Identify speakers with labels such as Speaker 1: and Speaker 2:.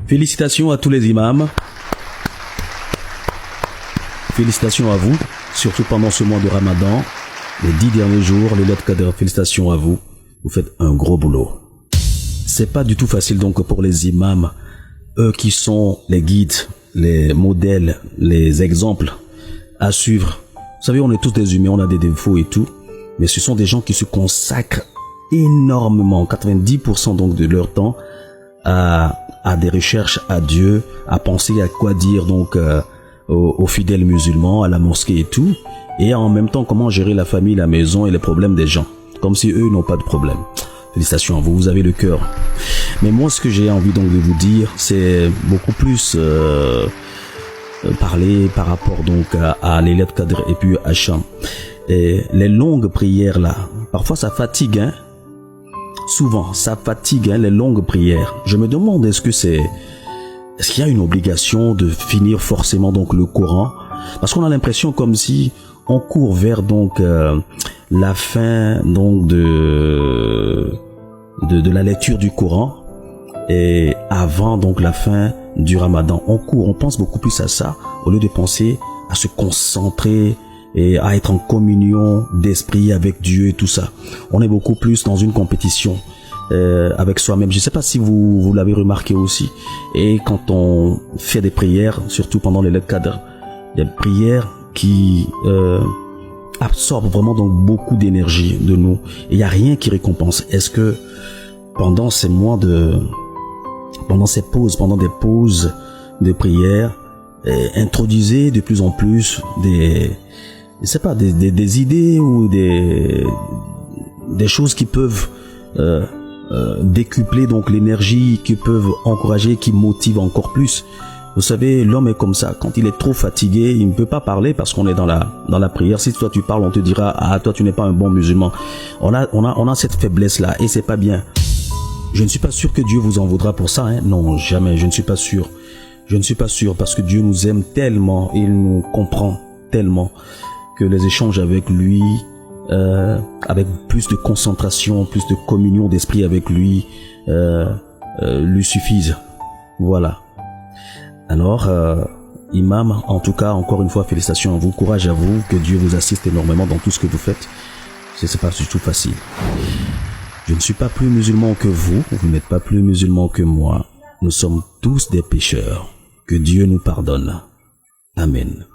Speaker 1: Félicitations à tous les imams. Félicitations à vous, surtout pendant ce mois de Ramadan, les 10 derniers jours, les Laylatul Qadr. Félicitations à vous. Vous faites un gros boulot. C'est pas du tout facile donc pour les imams, eux qui sont les guides, les modèles, les exemples à suivre. Vous savez, on est tous des humains, on a des défauts et tout, mais ce sont des gens qui se consacrent énormément, 90% donc de leur temps à des recherches à Dieu, à penser à quoi dire donc aux fidèles musulmans, à la mosquée et tout, et en même temps comment gérer la famille, la maison et les problèmes des gens, comme si eux n'ont pas de problème. Félicitations à vous, vous avez le cœur. Mais moi, ce que j'ai envie donc de vous dire, c'est beaucoup plus parler par rapport donc à Laylatul Qadr et puis à Cham. Et les longues prières là, parfois ça fatigue, hein. Souvent, ça fatigue, hein, les longues prières. Je me demande, est-ce qu'il y a une obligation de finir forcément donc le Coran? Parce qu'on a l'impression comme si on court vers donc la fin donc de la lecture du Coran et avant donc la fin du Ramadan. On court, on pense beaucoup plus à ça au lieu de penser à se concentrer et à être en communion d'esprit avec Dieu et tout ça. On est beaucoup plus dans une compétition avec soi-même. Je ne sais pas si vous l'avez remarqué aussi. Et quand on fait des prières, surtout pendant les Laylatul Qadr, des prières qui absorbent vraiment donc beaucoup d'énergie de nous. Et il n'y a rien qui récompense. Est-ce que pendant ces mois pendant des pauses de prière, introduisez de plus en plus des idées ou des choses qui peuvent décupler donc l'énergie, qui peuvent encourager, qui motivent encore plus. Vous savez, l'homme est comme ça. Quand il est trop fatigué, il ne peut pas parler parce qu'on est dans la prière. Si toi tu parles, on te dira, ah, toi tu n'es pas un bon musulman. On a cette faiblesse là et c'est pas bien. Je ne suis pas sûr que Dieu vous en voudra pour ça, hein. Non, jamais. Je ne suis pas sûr. Je ne suis pas sûr parce que Dieu nous aime tellement, il nous comprend tellement que les échanges avec lui, avec plus de concentration, plus de communion d'esprit avec lui, lui suffisent. Voilà. Alors, imam, en tout cas, encore une fois, félicitations à vous, courage à vous, que Dieu vous assiste énormément dans tout ce que vous faites. C'est pas du tout facile. Je ne suis pas plus musulman que vous n'êtes pas plus musulman que moi. Nous sommes tous des pécheurs. Que Dieu nous pardonne. Amen.